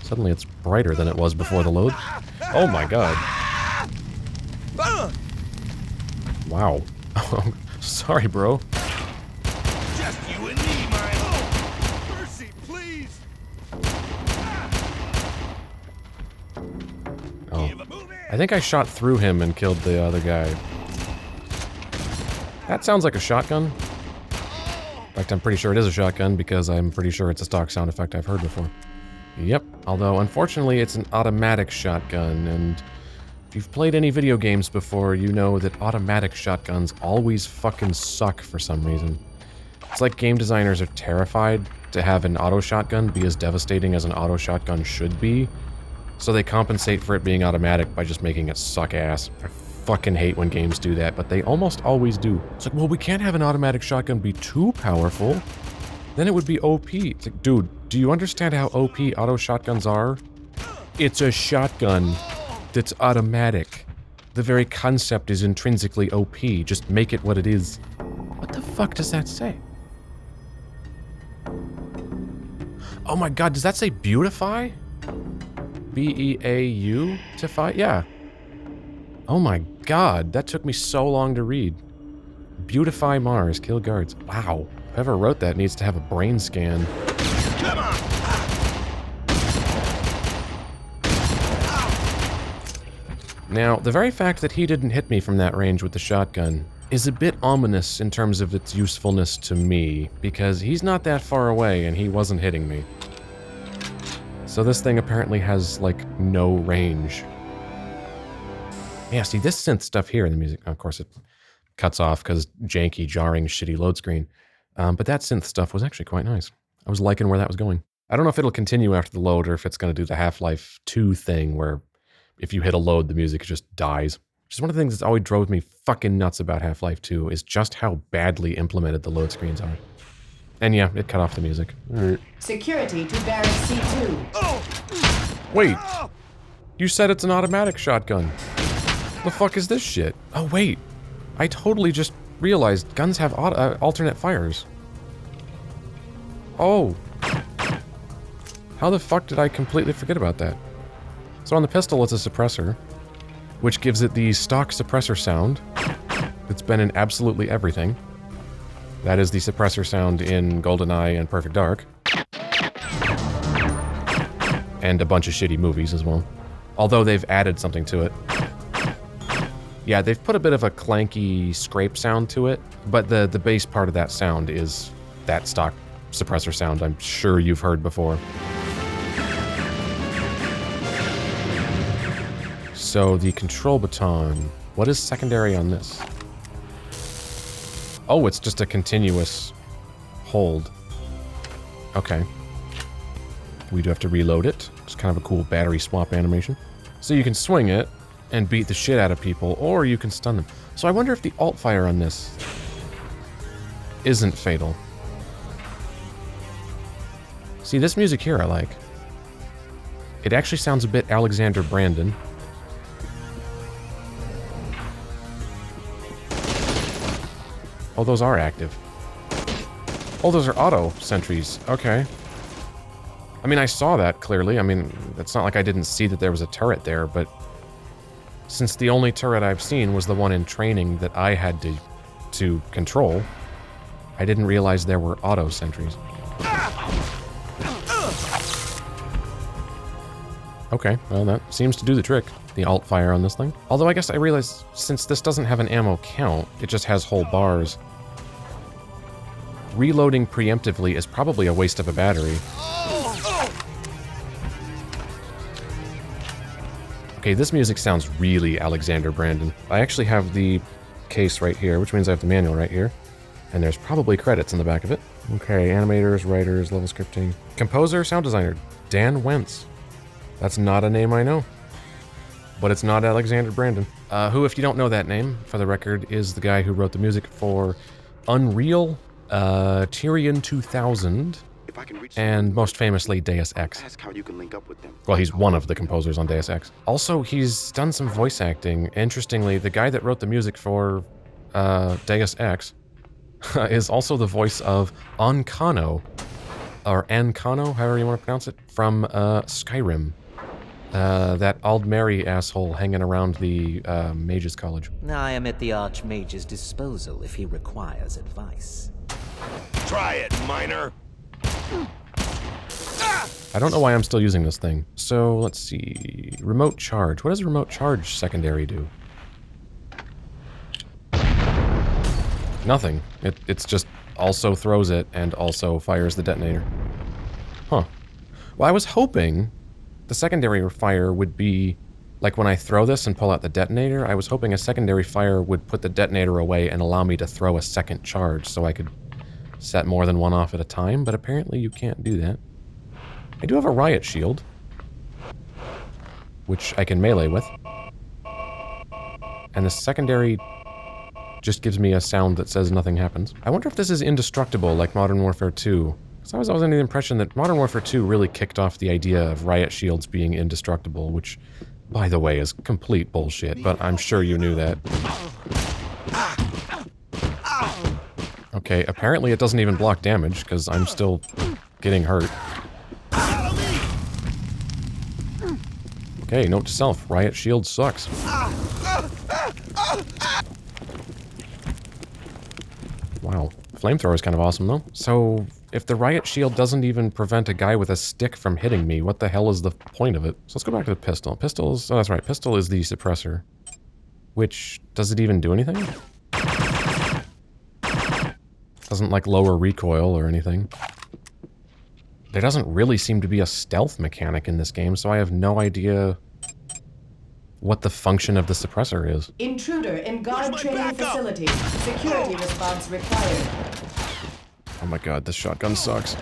Suddenly it's brighter than it was before the load. Oh my god. Wow. Sorry, bro. Just you and me, Milo. Mercy, please. Oh. I think I shot through him and killed the other guy. That sounds like a shotgun. In fact, I'm pretty sure it is a shotgun because I'm pretty sure it's a stock sound effect I've heard before. Yep, although unfortunately it's an automatic shotgun, and if you've played any video games before, you know that automatic shotguns always fucking suck for some reason. It's like game designers are terrified to have an auto shotgun be as devastating as an auto shotgun should be, so they compensate for it being automatic by just making it suck ass. I fucking hate when games do that, but they almost always do. It's like, well, we can't have an automatic shotgun be too powerful. Then it would be OP. It's like, dude, do you understand how OP auto shotguns are? It's a shotgun that's automatic. The very concept is intrinsically OP. Just make it what it is. What the fuck does that say? Oh my god, does that say beautify? B-E-A-U-tify? Yeah. Oh my god, that took me so long to read. Beautify Mars, kill guards. Wow. Whoever wrote that needs to have a brain scan. Come on. Now, the very fact that he didn't hit me from that range with the shotgun is a bit ominous in terms of its usefulness to me, because he's not that far away and he wasn't hitting me. So this thing apparently has, like, no range. Yeah, see, this synth stuff here in the music, of course it cuts off because janky, jarring, shitty load screen. But that synth stuff was actually quite nice. I was liking where that was going. I don't know if it'll continue after the load or if it's going to do the Half-Life 2 thing where if you hit a load, the music just dies. Which is one of the things that's always drove me fucking nuts about Half-Life 2 is just how badly implemented the load screens are. And yeah, it cut off the music. Alright. Security to Barrack C2. Wait! You said it's an automatic shotgun. The fuck is this shit? Oh wait, I totally just realized guns have alternate fires. Oh. How the fuck did I completely forget about that? So on the pistol it's a suppressor, which gives it the stock suppressor sound that's been in absolutely everything. That is the suppressor sound in GoldenEye and Perfect Dark. And a bunch of shitty movies as well. Although they've added something to it. Yeah, they've put a bit of a clanky scrape sound to it, but the bass part of that sound is that stock suppressor sound I'm sure you've heard before. So the Control Baton, what is secondary on this? Oh, it's just a continuous hold. Okay. We do have to reload it. It's kind of a cool battery swap animation. So you can swing it and beat the shit out of people, or you can stun them. So I wonder if the alt fire on this isn't fatal. See, this music here I like. It actually sounds a bit Alexander Brandon. Oh, those are active. Oh, those are auto-sentries. Okay. I mean, I saw that clearly. I mean, it's not like I didn't see that there was a turret there, but since the only turret I've seen was the one in training that I had to control, I didn't realize there were auto-sentries. Okay, well that seems to do the trick, the alt fire on this thing. Although I guess I realized since this doesn't have an ammo count, it just has whole bars. Reloading preemptively is probably a waste of a battery. Okay, this music sounds really Alexander Brandon. I actually have the case right here, which means I have the manual right here. And there's probably credits in the back of it. Okay, animators, writers, level scripting. Composer, sound designer, Dan Wentz. That's not a name I know. But it's not Alexander Brandon. Who, if you don't know that name, for the record, is the guy who wrote the music for Unreal, Tyrion 2000, and most famously Deus Ex. Well, he's one of the composers on Deus Ex. Also, he's done some voice acting. Interestingly, the guy that wrote the music for Deus Ex is also the voice of Ankano, or Ancano, however you want to pronounce it, from Skyrim. That Aldmeri asshole hanging around the Mages College. I am at the Archmage's disposal if he requires advice. Try it, miner. I don't know why I'm still using this thing. So, let's see. Remote charge. What does remote charge secondary do? Nothing. It's just also throws it and also fires the detonator. Huh. Well, I was hoping the secondary fire would be, like when I throw this and pull out the detonator, I was hoping a secondary fire would put the detonator away and allow me to throw a second charge so I could set more than one off at a time, but apparently you can't do that. I do have a Riot Shield, which I can melee with. And the secondary just gives me a sound that says nothing happens. I wonder if this is indestructible like Modern Warfare 2. Because I was always under the impression that Modern Warfare 2 really kicked off the idea of Riot Shields being indestructible, which, by the way, is complete bullshit, but I'm sure you knew that. Okay, apparently it doesn't even block damage, because I'm still getting hurt. Okay, note to self, Riot Shield sucks. Wow. Flamethrower is kind of awesome, though. So, if the Riot Shield doesn't even prevent a guy with a stick from hitting me, what the hell is the point of it? So let's go back to the pistol. Pistol's... Oh, that's right. Pistol is the suppressor. Which... Does it even do anything? Doesn't, like, lower recoil or anything. There doesn't really seem to be a stealth mechanic in this game, so I have no idea what the function of the suppressor is. Intruder in guard training facility. Security response required. Oh my god, this shotgun sucks.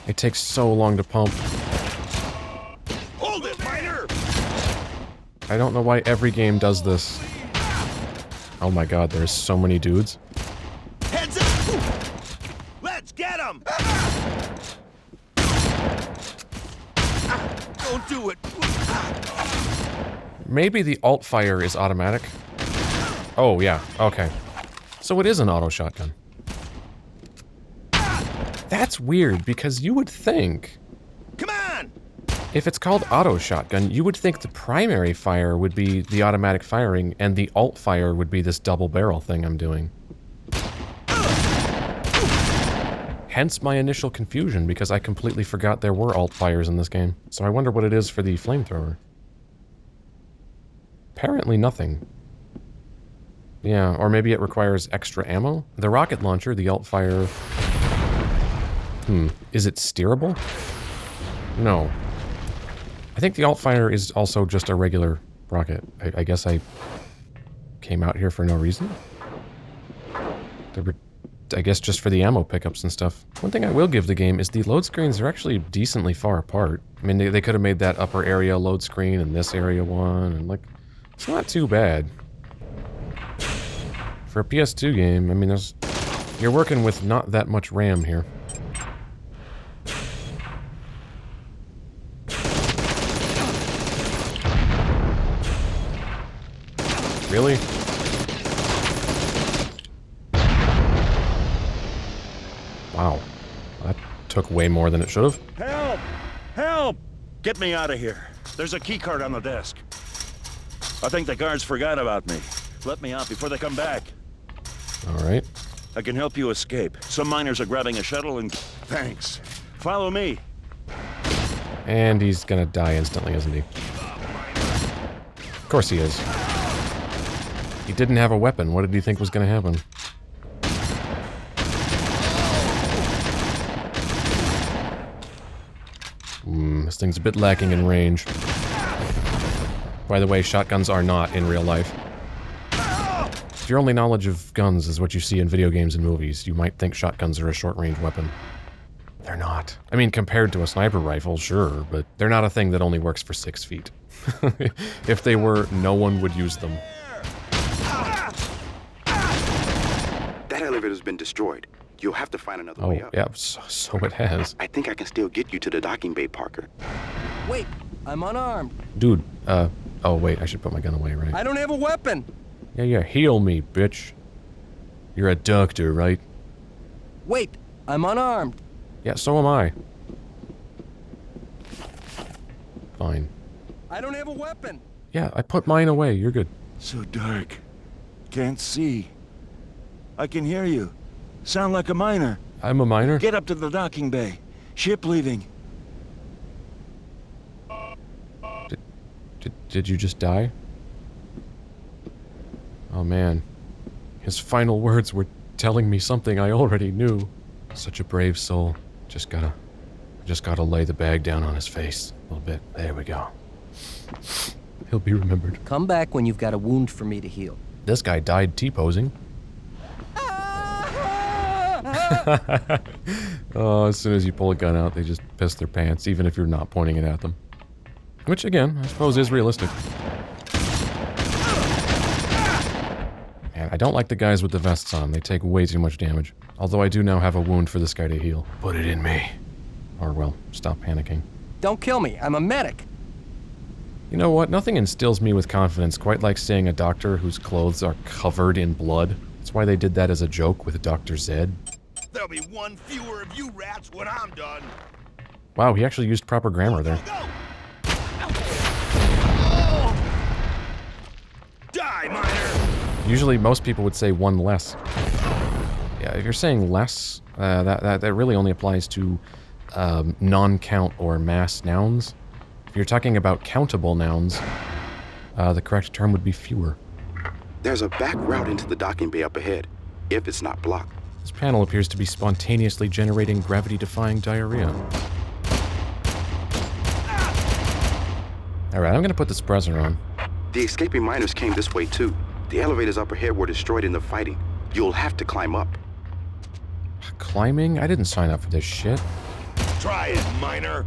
It takes so long to pump. Hold it, miner! I don't know why every game does this. Oh my god, there's so many dudes. Heads up! Let's get him! Don't do it! Maybe the alt fire is automatic. Oh yeah, okay. So it is an auto shotgun. That's weird, because you would think... Come on! If it's called auto shotgun, you would think the primary fire would be the automatic firing, and the alt fire would be this double barrel thing I'm doing. Hence my initial confusion, because I completely forgot there were alt fires in this game. So I wonder what it is for the flamethrower. Apparently nothing. Yeah, or maybe it requires extra ammo? The rocket launcher, the alt fire... Is it steerable? No. I think the alt fire is also just a regular rocket. I guess I came out here for no reason? I guess just for the ammo pickups and stuff. One thing I will give the game is the load screens are actually decently far apart. I mean, they could have made that upper area load screen and this area one, and like, it's not too bad. For a PS2 game, I mean, you're working with not that much RAM here. Really? Wow. That took way more than it should have. Help! Help! Get me out of here. There's a keycard on the desk. I think the guards forgot about me. Let me out before they come back. Alright. I can help you escape. Some miners are grabbing a shuttle and... Thanks. Follow me. And he's gonna die instantly, isn't he? Of course he is. He didn't have a weapon. What did he think was gonna happen? This thing's a bit lacking in range. By the way, shotguns are not in real life. If your only knowledge of guns is what you see in video games and movies, you might think shotguns are a short-range weapon. They're not. I mean, compared to a sniper rifle, sure, but they're not a thing that only works for 6 feet. If they were, no one would use them. That elevator's been destroyed. You'll have to find another way Oh, up. yeah, so it has. I think I can still get you to the docking bay, Parker. Wait, I'm unarmed. Dude, oh wait, I should put my gun away, right? I don't have a weapon. Yeah, heal me, bitch. You're a doctor, right? Wait, I'm unarmed. Yeah, so am I. Fine. I don't have a weapon. Yeah, I put mine away. You're good. So dark. Can't see. I can hear you. Sound like a miner. I'm a miner. Get up to the docking bay. Ship leaving. Did you just die? Oh man. His final words were telling me something I already knew. Such a brave soul. Just gotta lay the bag down on his face a little bit. There we go. He'll be remembered. Come back when you've got a wound for me to heal. This guy died T-posing. Oh, as soon as you pull a gun out, they just piss their pants, even if you're not pointing it at them. Which, again, I suppose is realistic. And I don't like the guys with the vests on. They take way too much damage. Although I do now have a wound for this guy to heal. Put it in me. Or, well, stop panicking. Don't kill me. I'm a medic. You know what? Nothing instills me with confidence quite like seeing a doctor whose clothes are covered in blood. That's why they did that as a joke with Dr. Zed. There'll be one fewer of you rats when I'm done. Wow, he actually used proper grammar there. Go! Die, miner! Usually most people would say one less. Yeah, if you're saying less, that really only applies to non-count or mass nouns. If you're talking about countable nouns, the correct term would be fewer. There's a back route into the docking bay up ahead, if it's not blocked. This panel appears to be spontaneously generating gravity-defying diarrhea. Alright, I'm gonna put the suppressor on. The escaping miners came this way too. The elevators up ahead were destroyed in the fighting. You'll have to climb up. Climbing? I didn't sign up for this shit. Try it, miner!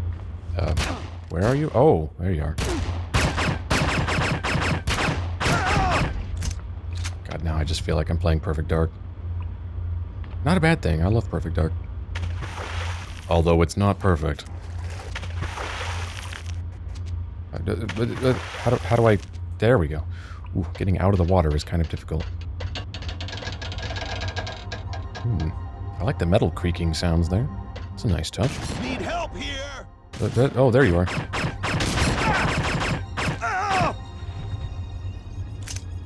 Where are you? Oh, there you are. God, now I just feel like I'm playing Perfect Dark. Not a bad thing. I love Perfect Dark. Although it's not perfect. How do I... There we go. Ooh, getting out of the water is kind of difficult. I like the metal creaking sounds there. It's a nice touch. Need help here! Oh, there you are.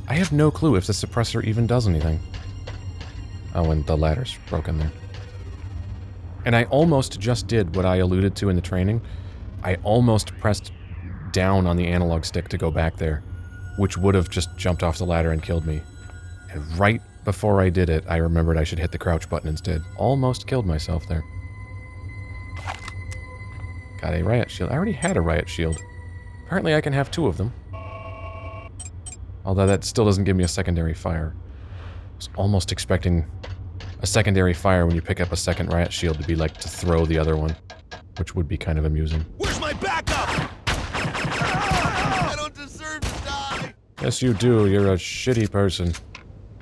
I have no clue if the suppressor even does anything. Oh, and the ladder's broken there. And I almost just did what I alluded to in the training. I almost pressed down on the analog stick to go back there, which would have just jumped off the ladder and killed me. And right before I did it, I remembered I should hit the crouch button instead. Almost killed myself there. Got a riot shield. I already had a riot shield. Apparently I can have 2 of them. Although that still doesn't give me a secondary fire. I was almost expecting a secondary fire when you pick up a second riot shield to be like to throw the other one, which would be kind of amusing. Where's my backup? I don't deserve to die! Yes, you do. You're a shitty person.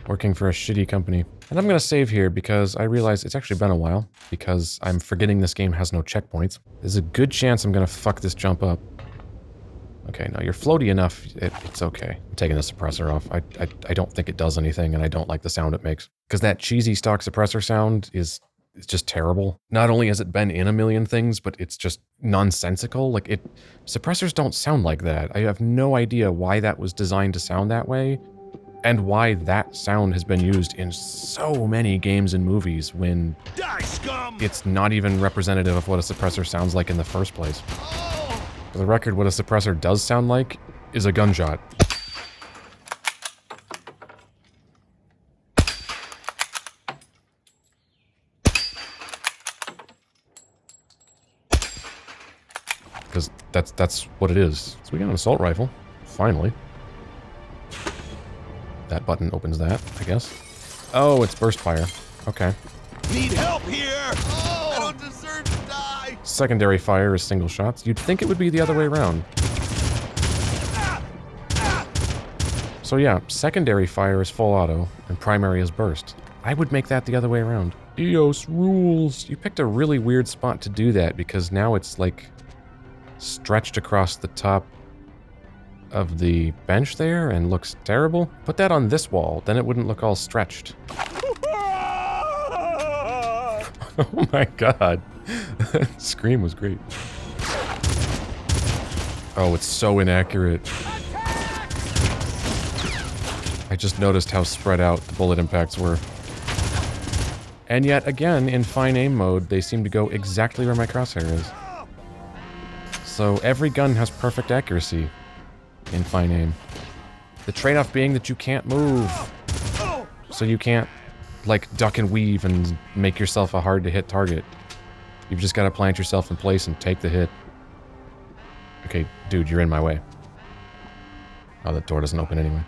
Working for a shitty company. And I'm gonna save here because I realize it's actually been a while, because I'm forgetting this game has no checkpoints. There's a good chance I'm gonna fuck this jump up. Okay, now you're floaty enough, it's okay. I'm taking the suppressor off. I don't think it does anything, and I don't like the sound it makes. Because that cheesy stock suppressor sound is just terrible. Not only has it been in a million things, but it's just nonsensical. Like, suppressors don't sound like that. I have no idea why that was designed to sound that way, and why that sound has been used in so many games and movies when Die, scum! it's not even representative of what a suppressor sounds like in the first place. For the record, what a suppressor does sound like is a gunshot. Because that's what it is. So we got an assault rifle, finally. That button opens that, I guess. Oh, it's burst fire. Okay. Need help here! I don't deserve to die! Secondary fire is single shots. You'd think it would be the other way around. So yeah, secondary fire is full auto, and primary is burst. I would make that the other way around. EOS rules! You picked a really weird spot to do that, because now it's like stretched across the top of the bench there and looks terrible. Put that on this wall, then it wouldn't look all stretched. Oh my god. Scream was great. Oh, it's so inaccurate. I just noticed how spread out the bullet impacts were. And yet, again, in fine aim mode, they seem to go exactly where my crosshair is. So every gun has perfect accuracy in fine aim. The trade-off being that you can't move. So you can't, like, duck and weave and make yourself a hard-to-hit target. You've just got to plant yourself in place and take the hit. Okay, dude, you're in my way. Oh, that door doesn't open anyway.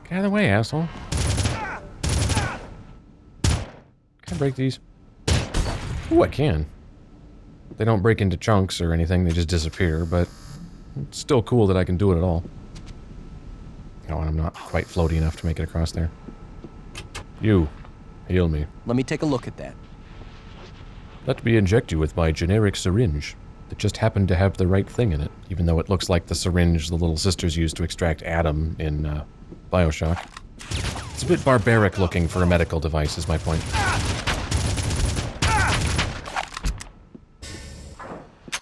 Get out of the way, asshole. Can I break these? Ooh, I can. They don't break into chunks or anything, they just disappear, but it's still cool that I can do it at all. Oh, and I'm not quite floaty enough to make it across there. You, heal me. Let me take a look at that. Let me inject you with my generic syringe that just happened to have the right thing in it, even though it looks like the syringe the little sisters used to extract Adam in Bioshock. It's a bit barbaric looking for a medical device, is my point.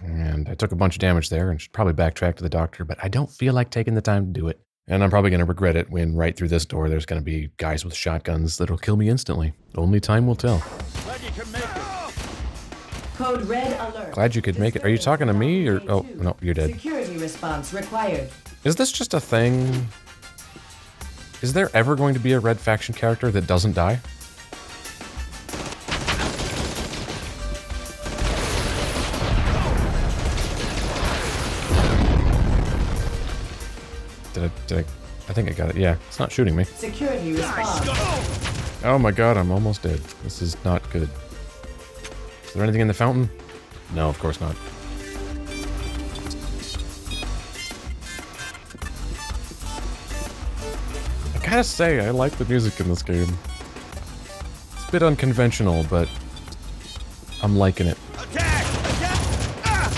And I took a bunch of damage there and should probably backtrack to the doctor, but I don't feel like taking the time to do it. And I'm probably going to regret it when right through this door there's going to be guys with shotguns that'll kill me instantly. Only time will tell. Glad you can make it. Code red alert. Glad you could make it. Are you talking to me or... Oh, no, you're dead. Security response required. Is this just a thing? Is there ever going to be a red faction character that doesn't die? I think I got it. Yeah, it's not shooting me. Security response. Oh my god, I'm almost dead. This is not good. Is there anything in the fountain? No, of course not. I gotta say, I like the music in this game. It's a bit unconventional, but I'm liking it. Attack! Attack!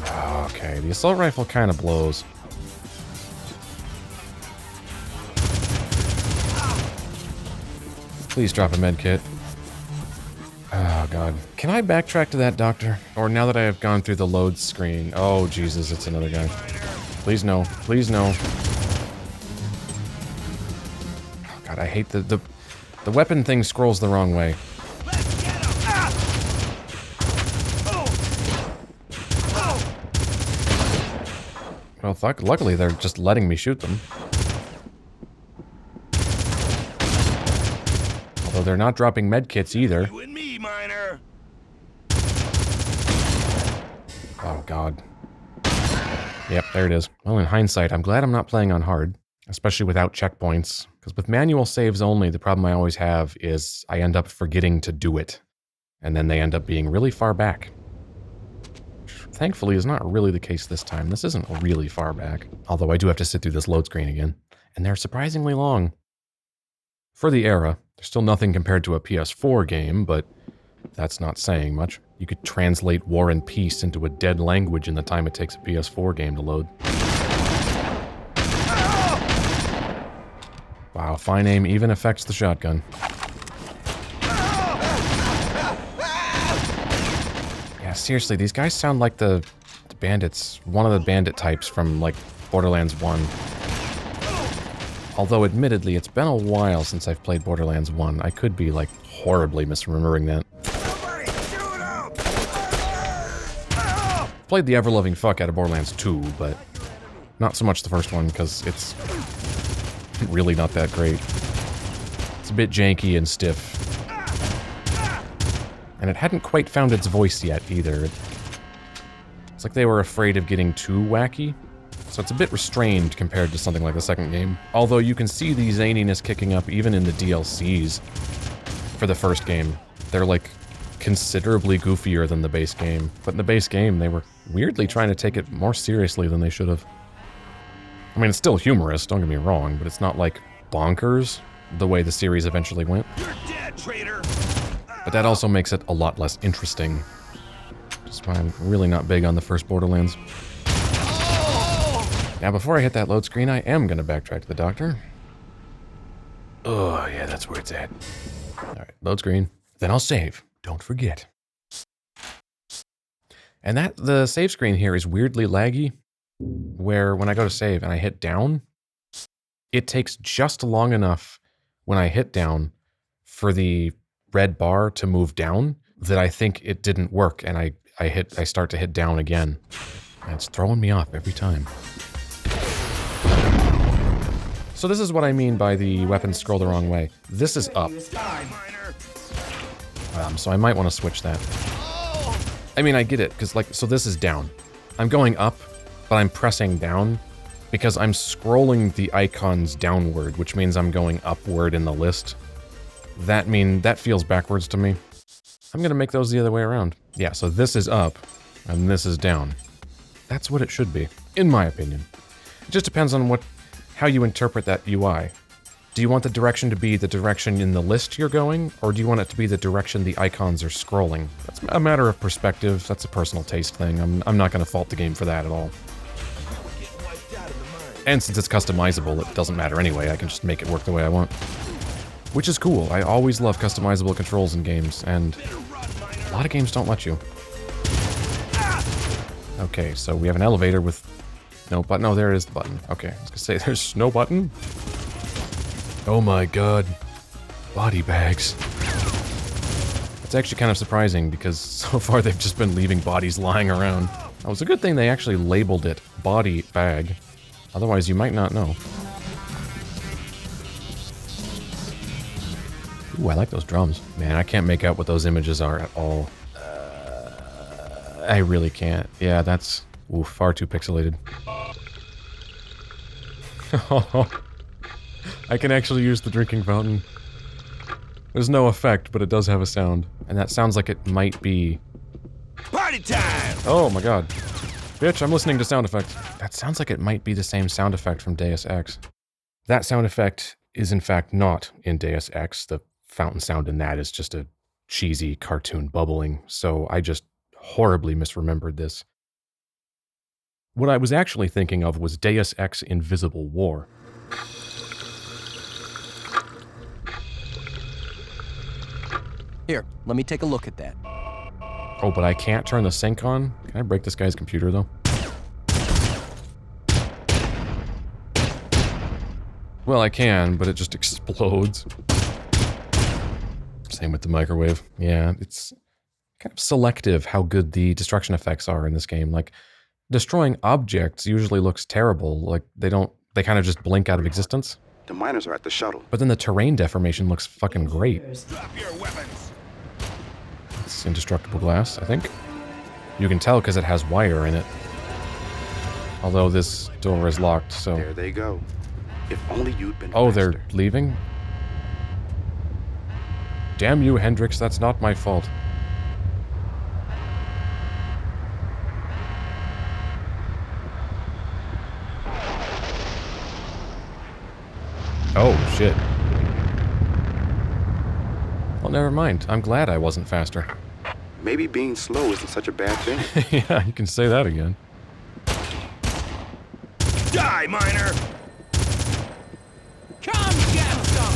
Ah! Okay, the assault rifle kind of blows. Please drop a med kit. Oh god. Can I backtrack to that doctor? Or now that I have gone through the load screen. Oh Jesus, it's another guy. Please no. Please no. Oh god, I hate the weapon thing scrolls the wrong way. Let's get him! Ah! Oh! Oh! Well, luckily they're just letting me shoot them. Although they're not dropping med kits either. You and me, miner. Oh god. Yep, there it is. Well, in hindsight, I'm glad I'm not playing on hard, especially without checkpoints. Because with manual saves only, the problem I always have is I end up forgetting to do it. And then they end up being really far back. Which, thankfully, is not really the case this time. This isn't really far back. Although I do have to sit through this load screen again. And they're surprisingly long. For the era, there's still nothing compared to a PS4 game, but that's not saying much. You could translate War and Peace into a dead language in the time it takes a PS4 game to load. Wow, fine aim even affects the shotgun. Yeah, seriously, these guys sound like the bandits, one of the bandit types from, like, Borderlands 1. Although, admittedly, it's been a while since I've played Borderlands 1. I could be, like, horribly misremembering that. Somebody shoot him! Played the ever-loving fuck out of Borderlands 2, but not so much the first one, because it's really not that great. It's a bit janky and stiff. And it hadn't quite found its voice yet, either. It's like they were afraid of getting too wacky. So it's a bit restrained compared to something like the second game. Although you can see the zaniness kicking up even in the DLCs for the first game. They're like considerably goofier than the base game. But in the base game, they were weirdly trying to take it more seriously than they should have. I mean, it's still humorous, don't get me wrong, but it's not like bonkers the way the series eventually went. You're dead, traitor! But that also makes it a lot less interesting. Just why I'm really not big on the first Borderlands. Now, before I hit that load screen, I am going to backtrack to the doctor. Oh, yeah, that's where it's at. All right, load screen. Then I'll save. Don't forget. And the save screen here is weirdly laggy, where when I go to save and I hit down, it takes just long enough when I hit down for the red bar to move down that I think it didn't work, and I start to hit down again. And it's throwing me off every time. So this is what I mean by the weapons scroll the wrong way. This is up. So I might want to switch that. I mean, I get it, because so this is down. I'm going up, but I'm pressing down because I'm scrolling the icons downward, which means I'm going upward in the list. That feels backwards to me. I'm gonna make those the other way around. Yeah, so this is up, and this is down. That's what it should be, in my opinion. It just depends on how you interpret that UI. Do you want the direction to be the direction in the list you're going, or do you want it to be the direction the icons are scrolling? That's a matter of perspective. That's a personal taste thing. I'm not going to fault the game for that at all. And since it's customizable, it doesn't matter anyway. I can just make it work the way I want. Which is cool. I always love customizable controls in games, and a lot of games don't let you. Okay, so we have an elevator with no button. No, there is the button. Okay, I was gonna say there's no button. Oh my god. Body bags. It's actually kind of surprising because so far they've just been leaving bodies lying around. Oh, it's a good thing they actually labeled it body bag. Otherwise you might not know. Ooh, I like those drums. Man, I can't make out what those images are at all. I really can't. Yeah, that's far too pixelated. I can actually use the drinking fountain. There's no effect, but it does have a sound. And that sounds like it might be... Party time! Oh my god. Bitch, I'm listening to sound effects. That sounds like it might be the same sound effect from Deus Ex. That sound effect is in fact not in Deus Ex. The fountain sound in that is just a cheesy cartoon bubbling, so I just horribly misremembered this. What I was actually thinking of was Deus Ex Invisible War. Here, let me take a look at that. Oh, but I can't turn the sync on? Can I break this guy's computer, though? Well, I can, but it just explodes. Same with the microwave. Yeah, it's kind of selective how good the destruction effects are in this game. Like, destroying objects usually looks terrible. Like, they kind of just blink out of existence. The miners are at the shuttle. But then the terrain deformation looks fucking great. Drop your weapons! It's indestructible glass, I think. You can tell because it has wire in it. Although this door is locked, so... There they go. If only you'd been Oh, faster. they're leaving? Damn you, Hendrix, that's not my fault. Oh, shit. Well, never mind. I'm glad I wasn't faster. Maybe being slow isn't such a bad thing. Yeah, you can say that again. Die, miner! Come get some!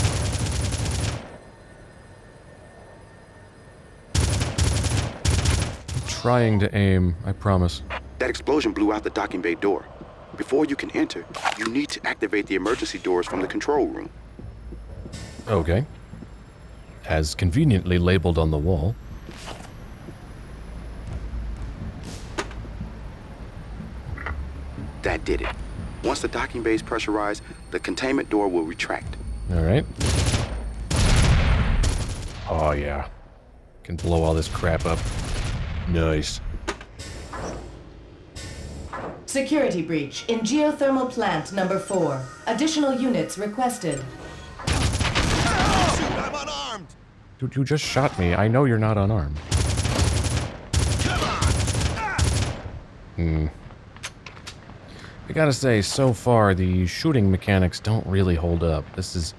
I'm trying to aim, I promise. That explosion blew out the docking bay door. Before you can enter, you need to activate the emergency doors from the control room. Okay. As conveniently labeled on the wall. That did it. Once the docking bay is pressurized, the containment door will retract. Alright. Oh yeah. Can blow all this crap up. Nice. Security breach in geothermal plant number 4. Additional units requested. Shoot, I'm unarmed! Dude, you just shot me. I know you're not unarmed. Come on! I gotta say, so far, the shooting mechanics don't really hold up. This is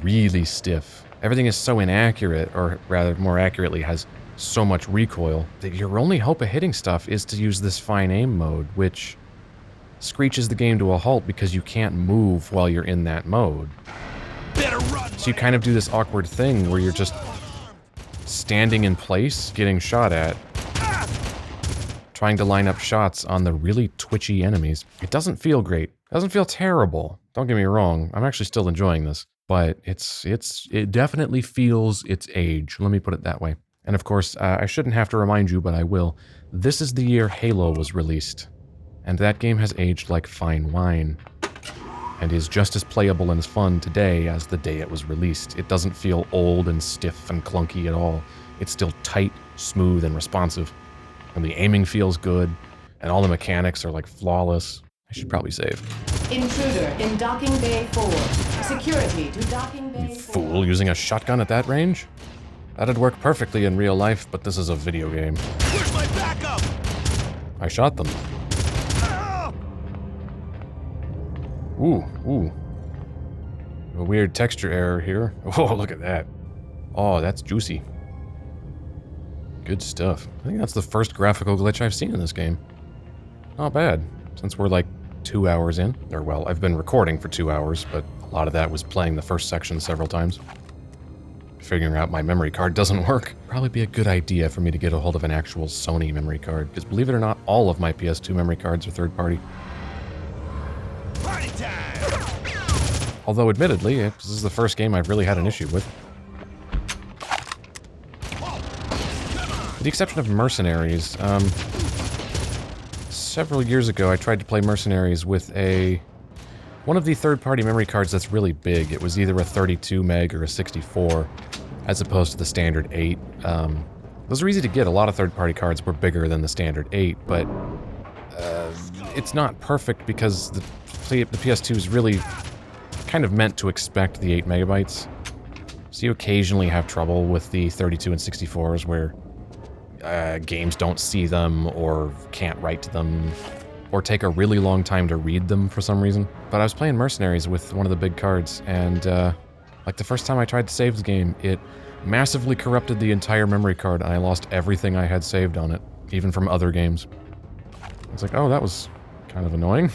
really stiff. Everything is so inaccurate, or rather, more accurately, has so much recoil, that your only hope of hitting stuff is to use this fine aim mode, which screeches the game to a halt because you can't move while you're in that mode. better run. So you kind of do this awkward thing where you're just standing in place, getting shot at, trying to line up shots on the really twitchy enemies. It doesn't feel great. It doesn't feel terrible. Don't get me wrong. I'm actually still enjoying this, but it definitely feels its age. Let me put it that way. And of course, I shouldn't have to remind you, but I will. This is the year Halo was released, and that game has aged like fine wine, and is just as playable and as fun today as the day it was released. It doesn't feel old and stiff and clunky at all. It's still tight, smooth, and responsive. And the aiming feels good, and all the mechanics are like flawless. I should probably save. Intruder in docking bay 4. Security to docking bay 4. Fool, using a shotgun at that range? That'd work perfectly in real life, but this is a video game. Where's my backup? I shot them. Ooh. A weird texture error here. Oh, look at that. Oh, that's juicy. Good stuff. I think that's the first graphical glitch I've seen in this game. Not bad, since we're like 2 hours in. Or well, I've been recording for 2 hours, but a lot of that was playing the first section several times. Figuring out my memory card doesn't work. Probably be a good idea for me to get a hold of an actual Sony memory card, because believe it or not, all of my PS2 memory cards are third party. Party time. Although admittedly, this is the first game I've really had an issue with. With the exception of Mercenaries, several years ago I tried to play Mercenaries with one of the third-party memory cards that's really big. It was either a 32 meg or a 64, as opposed to the standard 8. Those are easy to get. A lot of third-party cards were bigger than the standard 8, but it's not perfect because the PS2 is really kind of meant to expect the 8 megabytes. So you occasionally have trouble with the 32 and 64s where games don't see them or can't write to them or take a really long time to read them for some reason. But I was playing Mercenaries with one of the big cards, and like the first time I tried to save the game, it massively corrupted the entire memory card, and I lost everything I had saved on it, even from other games. It's like, oh, that was kind of annoying.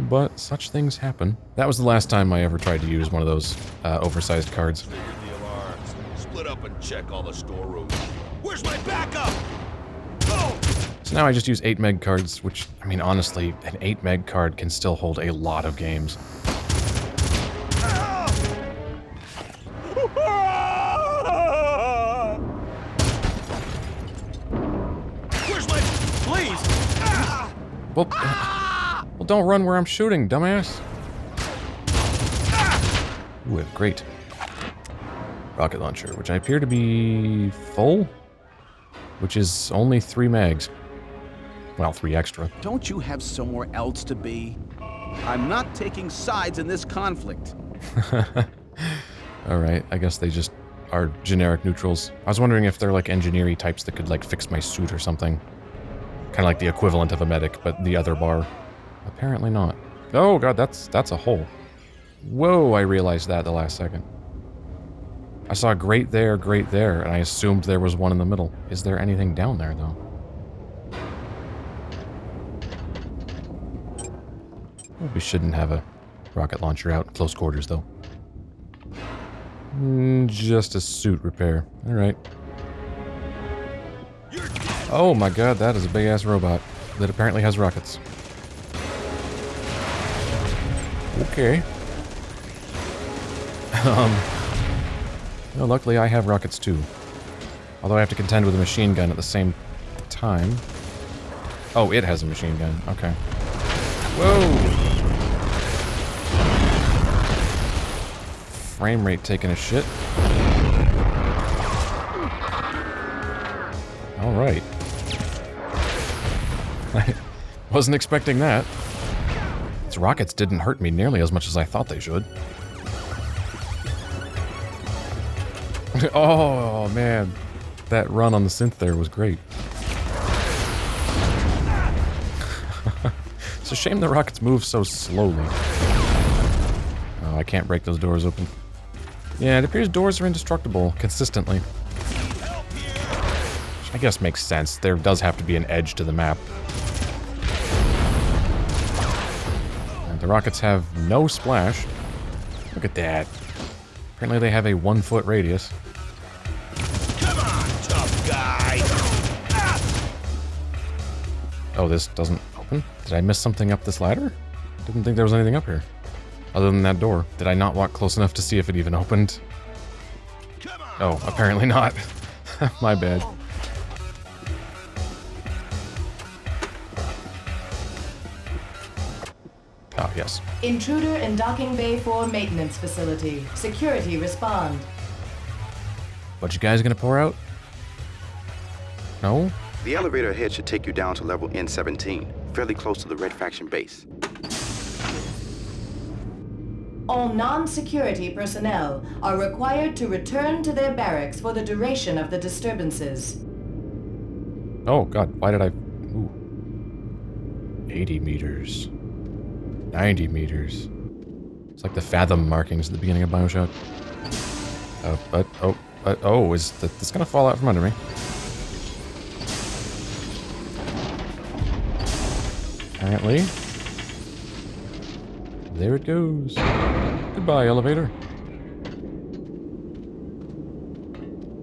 But such things happen. That was the last time I ever tried to use one of those oversized cards. Figure the alarms. Split up and check all the storerooms. Where's my backup? Oh! So now I just use 8 meg cards, which, I mean, honestly, an 8 meg card can still hold a lot of games. Where's my... Please! Well, don't run where I'm shooting, dumbass. Ooh, great. Rocket launcher, which I appear to be full, which is only 3 megs. Well, 3 extra. Don't you have somewhere else to be? I'm not taking sides in this conflict. Alright, I guess they just are generic neutrals. I was wondering if they're like engineering types that could like fix my suit or something. Kind of like the equivalent of a medic, but the other bar. Apparently not. Oh god, that's a hole. Whoa, I realized that the last second. I saw grate there, and I assumed there was one in the middle. Is there anything down there, though? We shouldn't have a rocket launcher out in close quarters, though. Just a suit repair. Alright. Oh my god, that is a big-ass robot that apparently has rockets. Okay. Well, luckily I have rockets too. Although I have to contend with a machine gun at the same time. Oh, it has a machine gun. Okay. Whoa! Frame rate taking a shit. Alright. I wasn't expecting that. These rockets didn't hurt me nearly as much as I thought they should. Oh, man. That run on the synth there was great. It's a shame the rockets move so slowly. Oh, I can't break those doors open. Yeah, it appears doors are indestructible consistently. Which I guess makes sense. There does have to be an edge to the map. And the rockets have no splash. Look at that. Apparently they have a 1-foot radius. Come on, tough guy. Oh, this doesn't open? Did I miss something up this ladder? Didn't think there was anything up here. Other than that door. Did I not walk close enough to see if it even opened? Oh, apparently not. My bad. Oh, yes. Intruder in Docking Bay 4 maintenance facility. Security respond. What you guys gonna pour out? No? The elevator ahead should take you down to level N17, fairly close to the Red Faction base. All non-security personnel are required to return to their barracks for the duration of the disturbances. Oh, God. Why did I... Ooh. 80 meters. 90 meters. It's like the fathom markings at the beginning of Bioshock. Oh, is this gonna fall out from under me? Apparently. There it goes. Goodbye, elevator.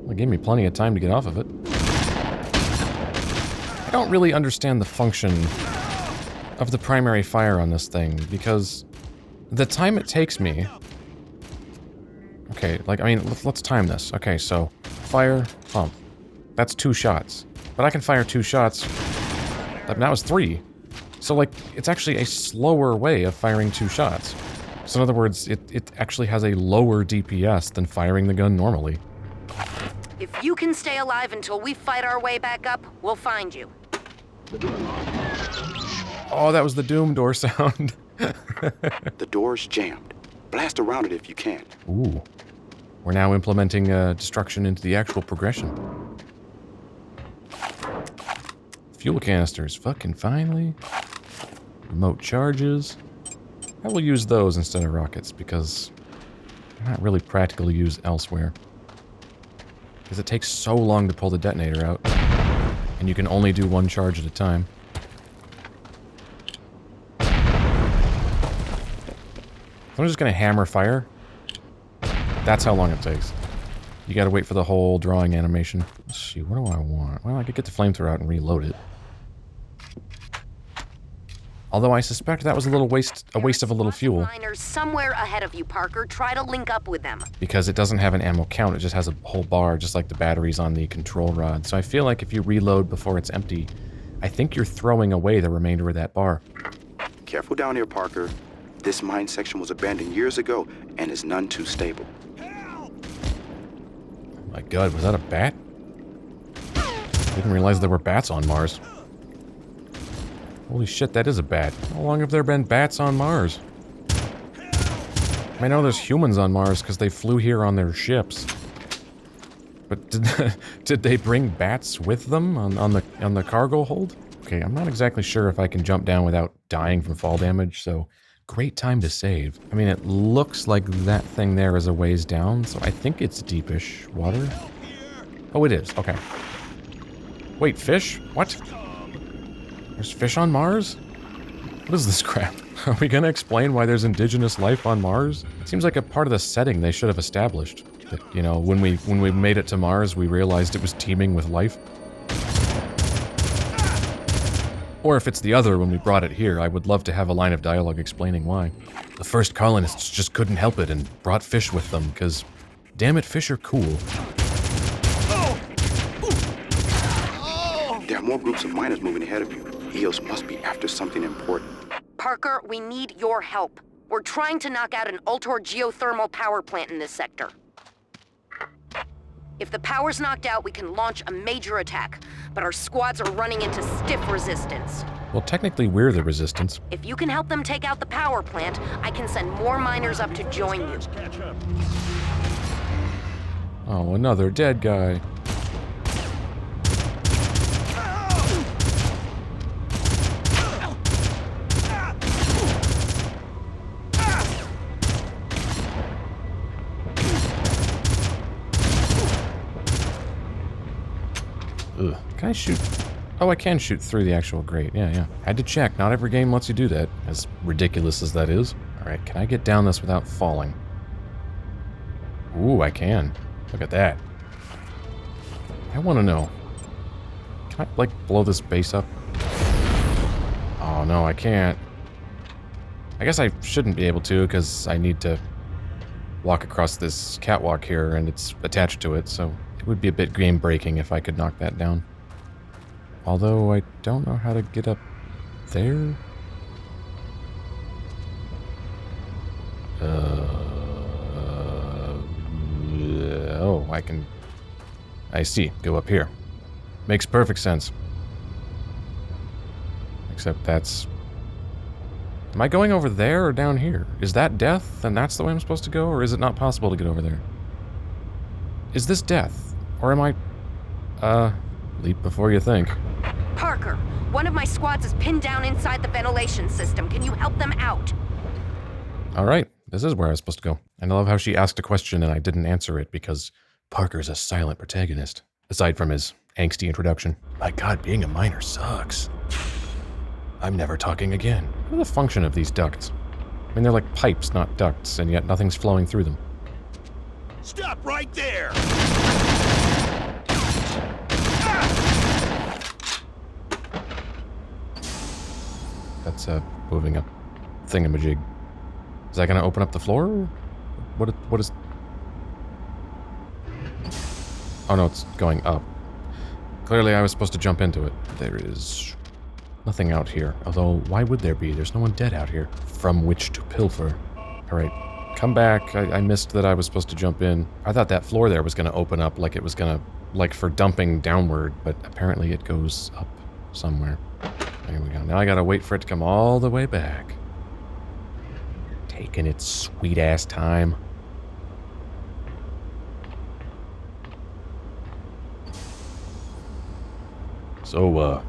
Well, it gave me plenty of time to get off of it. I don't really understand the function of the primary fire on this thing, because the time it takes me... Okay, like, I mean, let's time this. Okay, so, fire, pump. That's 2 shots. But I can fire 2 shots... That was 3. So, like, it's actually a slower way of firing 2 shots. So in other words, it actually has a lower DPS than firing the gun normally. If you can stay alive until we fight our way back up, we'll find you. Oh, that was the Doom door sound. The door's jammed. Blast around it if you can. Ooh. We're now implementing destruction into the actual progression. Fuel canisters, fucking finally. Remote charges. I will use those instead of rockets because they're not really practical to use elsewhere. Because it takes so long to pull the detonator out. And you can only do 1 charge at a time. I'm just gonna hammer fire. That's how long it takes. You gotta wait for the whole drawing animation. Let's see, what do I want? Well, I could get the flamethrower out and reload it. Although I suspect that was a waste of a little fuel. Miners somewhere ahead of you, Parker. Try to link up with them. Because it doesn't have an ammo count, it just has a whole bar, just like the batteries on the control rod. So I feel like if you reload before it's empty, I think you're throwing away the remainder of that bar. Careful down here, Parker. This mine section was abandoned years ago and is none too stable. Oh my God, was that a bat? Didn't realize there were bats on Mars. Holy shit, that is a bat. How long have there been bats on Mars? I know there's humans on Mars because they flew here on their ships. But did they bring bats with them on the cargo hold? Okay, I'm not exactly sure if I can jump down without dying from fall damage, so great time to save. I mean, it looks like that thing there is a ways down, so I think it's deepish water. Oh, it is. Okay. Wait, fish? What? There's fish on Mars? What is this crap? Are we gonna explain why there's indigenous life on Mars? It seems like a part of the setting they should have established. That, you know, when we made it to Mars, we realized it was teeming with life. Or if it's the other, when we brought it here, I would love to have a line of dialogue explaining why. The first colonists just couldn't help it and brought fish with them, because, damn it, fish are cool. There are more groups of miners moving ahead of you. EOS must be after something important. Parker, we need your help. We're trying to knock out an Ultor geothermal power plant in this sector. If the power's knocked out, we can launch a major attack, but our squads are running into stiff resistance. Well, technically we're the resistance. If you can help them take out the power plant, I can send more miners up to join you. Oh, another dead guy. Ugh. Can I shoot? Oh, I can shoot through the actual grate. Yeah. Had to check. Not every game lets you do that, as ridiculous as that is. Alright, can I get down this without falling? Ooh, I can. Look at that. I want to know. Can I, like, blow this base up? Oh, no, I can't. I guess I shouldn't be able to, because I need to walk across this catwalk here, and it's attached to it, so it would be a bit game-breaking if I could knock that down. Although, I don't know how to get up there. Oh, I can... I see. Go up here. Makes perfect sense. Except that's... Am I going over there or down here? Is that death, and that's the way I'm supposed to go, or is it not possible to get over there? Is this death? Or am I... leap before you think. Parker, one of my squads is pinned down inside the ventilation system. Can you help them out? Alright, this is where I was supposed to go. And I love how she asked a question and I didn't answer it because Parker's a silent protagonist. Aside from his angsty introduction. My god, being a miner sucks. I'm never talking again. What is the function of these ducts? I mean, they're like pipes, not ducts, and yet nothing's flowing through them. Stop right there! That's moving up thingamajig. Is that gonna open up the floor? What is... Oh no, it's going up. Clearly I was supposed to jump into it. There is nothing out here. Although, why would there be? There's no one dead out here from which to pilfer. Alright, come back. I missed that I was supposed to jump in. I thought that floor there was gonna open up like it was gonna... like for dumping downward, but apparently it goes up somewhere. There we go. Now I gotta wait for it to come all the way back. Taking its sweet-ass time. So,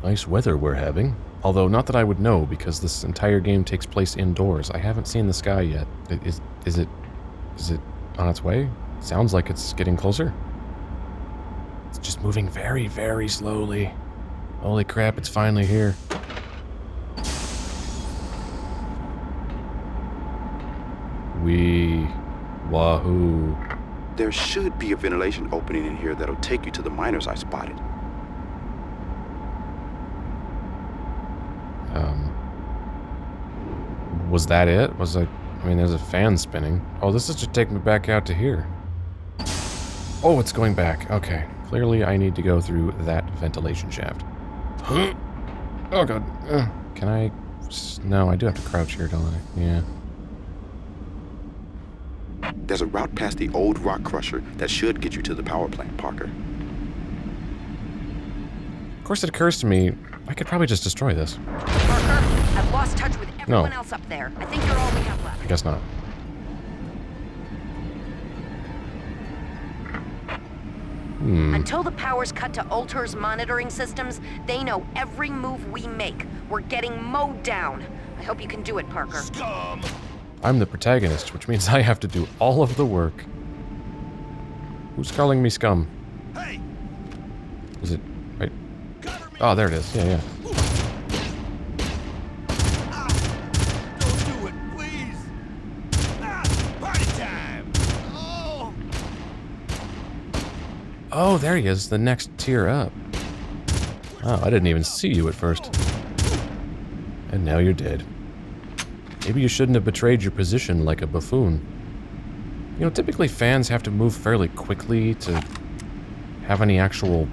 nice weather we're having. Although, not that I would know, because this entire game takes place indoors. I haven't seen the sky yet. Is it on its way? Sounds like it's getting closer. It's just moving very, very slowly. Holy crap, it's finally here. Wahoo. There should be a ventilation opening in here that'll take you to the miners I spotted. Was that it? I mean, there's a fan spinning. Oh, this is to take me back out to here. Oh, it's going back. Okay. Clearly, I need to go through that ventilation shaft. Oh, God. Can I... No, I do have to crouch here, don't I? Yeah. There's a route past the old rock crusher that should get you to the power plant, Parker. Of course, it occurs to me, I could probably just destroy this. Parker, I've lost touch with everyone else up there. I think you're all we have left. I guess not. Until the power's cut to Ultor's monitoring systems, they know every move we make. We're getting mowed down. I hope you can do it, Parker. Scum! I'm the protagonist, which means I have to do all of the work. Who's calling me scum? Hey! Is it... right? Cover me! Oh, there it is. Yeah. Don't do it, please! Party time! Oh! Oh, there he is, the next tier up. Oh, I didn't even see you at first. And now you're dead. Maybe you shouldn't have betrayed your position like a buffoon. You know, typically fans have to move fairly quickly to have any actual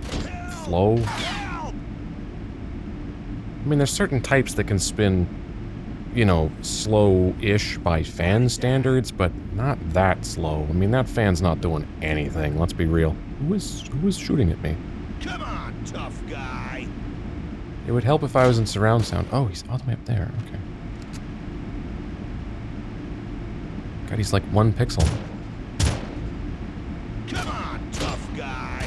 flow. I mean, there's certain types that can spin, you know, slow-ish by fan standards, but not that slow. I mean, that fan's not doing anything, let's be real. Who is shooting at me? Come on, tough guy! It would help if I was in surround sound. Oh, he's all the way up there, okay. God, he's like 1 pixel. Come on, tough guy!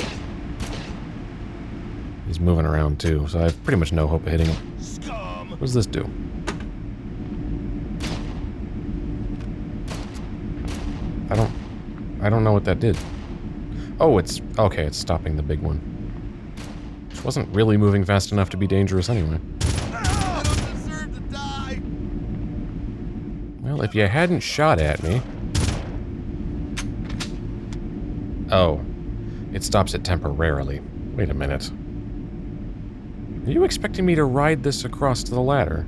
He's moving around too, so I have pretty much no hope of hitting him. Scum! What does this do? I don't know what that did. Oh, it's... okay, it's stopping the big one. Which wasn't really moving fast enough to be dangerous anyway. I don't deserve to die! Well, if you hadn't shot at me... Oh. It stops it temporarily. Wait a minute. Are you expecting me to ride this across to the ladder?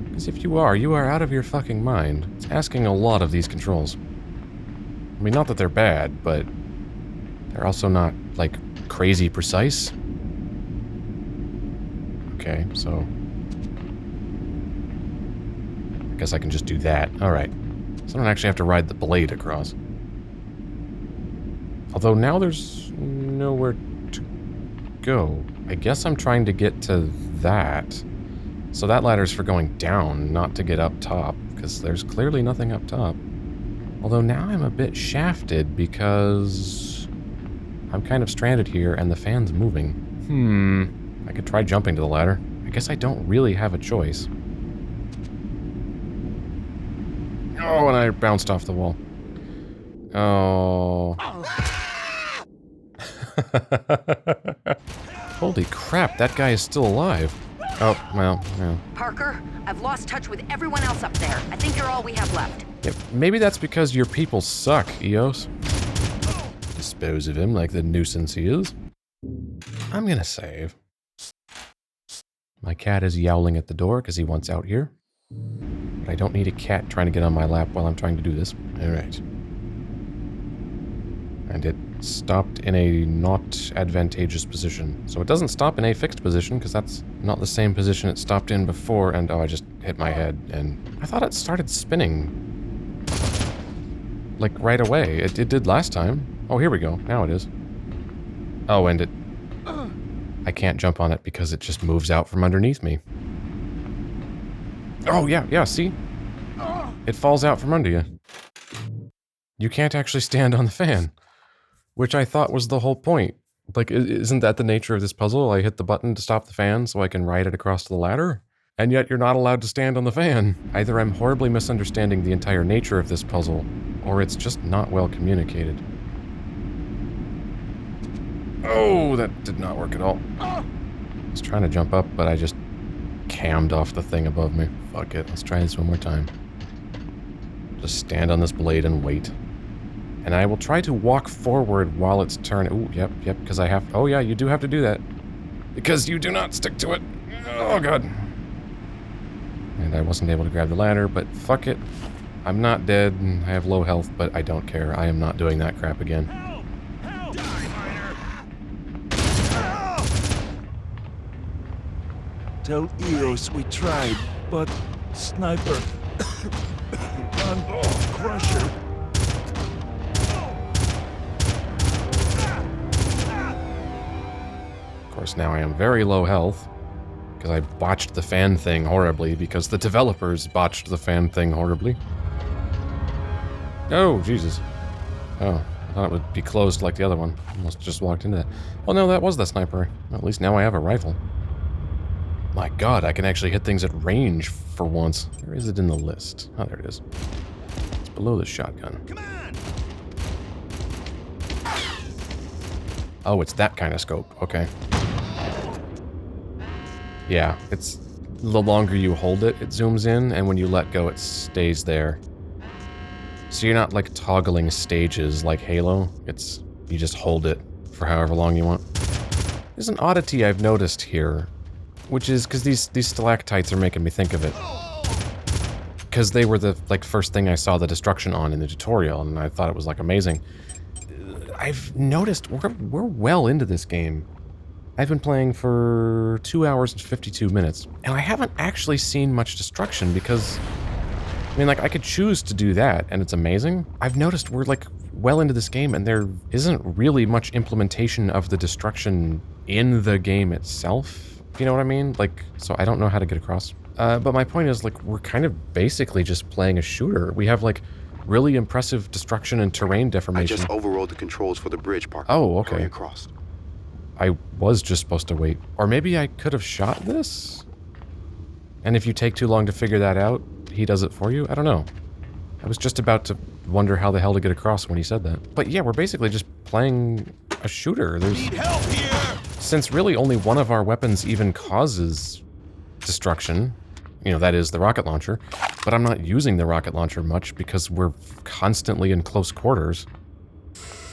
Because if you are out of your fucking mind. It's asking a lot of these controls. I mean, not that they're bad, but they're also not, like, crazy precise. Okay, so I guess I can just do that. Alright. So I don't actually have to ride the blade across. Although now there's nowhere to go. I guess I'm trying to get to that. So that ladder's for going down, not to get up top, because there's clearly nothing up top. Although now I'm a bit shafted because I'm kind of stranded here and the fan's moving. I could try jumping to the ladder. I guess I don't really have a choice. Oh, and I bounced off the wall. Oh. Holy crap, that guy is still alive. Oh, well, yeah. Parker, I've lost touch with everyone else up there. I think you're all we have left. Yeah, maybe that's because your people suck, Eos. Dispose of him like the nuisance he is. I'm gonna save. My cat is yowling at the door because he wants out here. But I don't need a cat trying to get on my lap while I'm trying to do this. Alright. And it stopped in a not advantageous position. So it doesn't stop in a fixed position, because that's not the same position it stopped in before, and oh, I just hit my head, and I thought it started spinning. Like, right away. It did last time. Oh, here we go. Now it is. Oh, and it... I can't jump on it because it just moves out from underneath me. Oh, yeah, see? It falls out from under you. You can't actually stand on the fan. Which I thought was the whole point. Like, isn't that the nature of this puzzle? I hit the button to stop the fan so I can ride it across to the ladder? And yet you're not allowed to stand on the fan. Either I'm horribly misunderstanding the entire nature of this puzzle, or it's just not well communicated. Oh, that did not work at all. I was trying to jump up, but I just cammed off the thing above me. Fuck it, let's try this one more time. Just stand on this blade and wait. And I will try to walk forward while it's turning. Ooh, yep, because I have... Oh yeah, you do have to do that. Because you do not stick to it. Oh god. And I wasn't able to grab the ladder, but fuck it. I'm not dead, and I have low health, but I don't care. I am not doing that crap again. Help! Help! Die, miner! Tell Eos we tried, but sniper... crusher... Of course, now I am very low health, because I botched the fan thing horribly, because the developers botched the fan thing horribly. Oh, Jesus. Oh, I thought it would be closed like the other one. Almost just walked into that. Well, no, that was the sniper. At least now I have a rifle. My god, I can actually hit things at range for once. Where is it in the list? Oh, there it is. It's below the shotgun. Come on! Oh, it's that kind of scope. Okay. Yeah, it's... the longer you hold it, it zooms in, and when you let go, it stays there. So you're not, like, toggling stages like Halo. It's... you just hold it for however long you want. There's an oddity I've noticed here, which is because these stalactites are making me think of it. Because they were the, like, first thing I saw the destruction on in the tutorial, and I thought it was, like, amazing. I've noticed we're well into this game. I've been playing for 2 hours and 52 minutes, and I haven't actually seen much destruction because, I mean, like, I could choose to do that, and it's amazing. I've noticed we're, like, well into this game, and there isn't really much implementation of the destruction in the game itself, if you know what I mean? Like, so I don't know how to get across. But my point is, like, we're kind of basically just playing a shooter. We have, like, really impressive destruction and terrain deformation. I just overrode the controls for the bridge, Parker. Oh, okay. Hurry across. I was just supposed to wait. Or maybe I could have shot this? And if you take too long to figure that out, he does it for you? I don't know. I was just about to wonder how the hell to get across when he said that. But yeah, we're basically just playing a shooter. Need help here! Since really only one of our weapons even causes destruction, you know, that is the rocket launcher, but I'm not using the rocket launcher much because we're constantly in close quarters.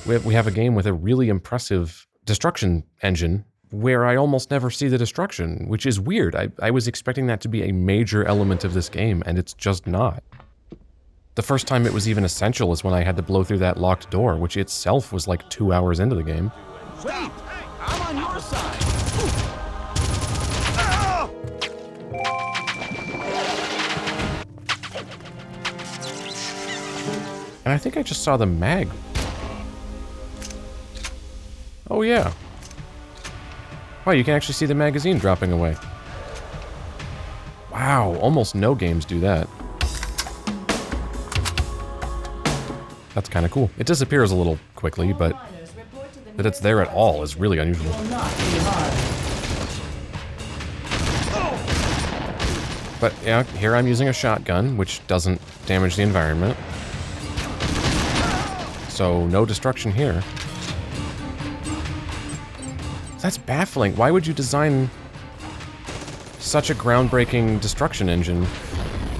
We have a game with a really impressive destruction engine where I almost never see the destruction, which is weird. I was expecting that to be a major element of this game, and it's just not. The first time it was even essential is when I had to blow through that locked door, which itself was like 2 hours into the game. Wait! I'm on your side! And I think I just saw the mag. Oh yeah. Wow, you can actually see the magazine dropping away. Wow, almost no games do that. That's kind of cool. It disappears a little quickly, but that it's there at all is really unusual. But yeah, here I'm using a shotgun, which doesn't damage the environment. So no destruction here. That's baffling. Why would you design such a groundbreaking destruction engine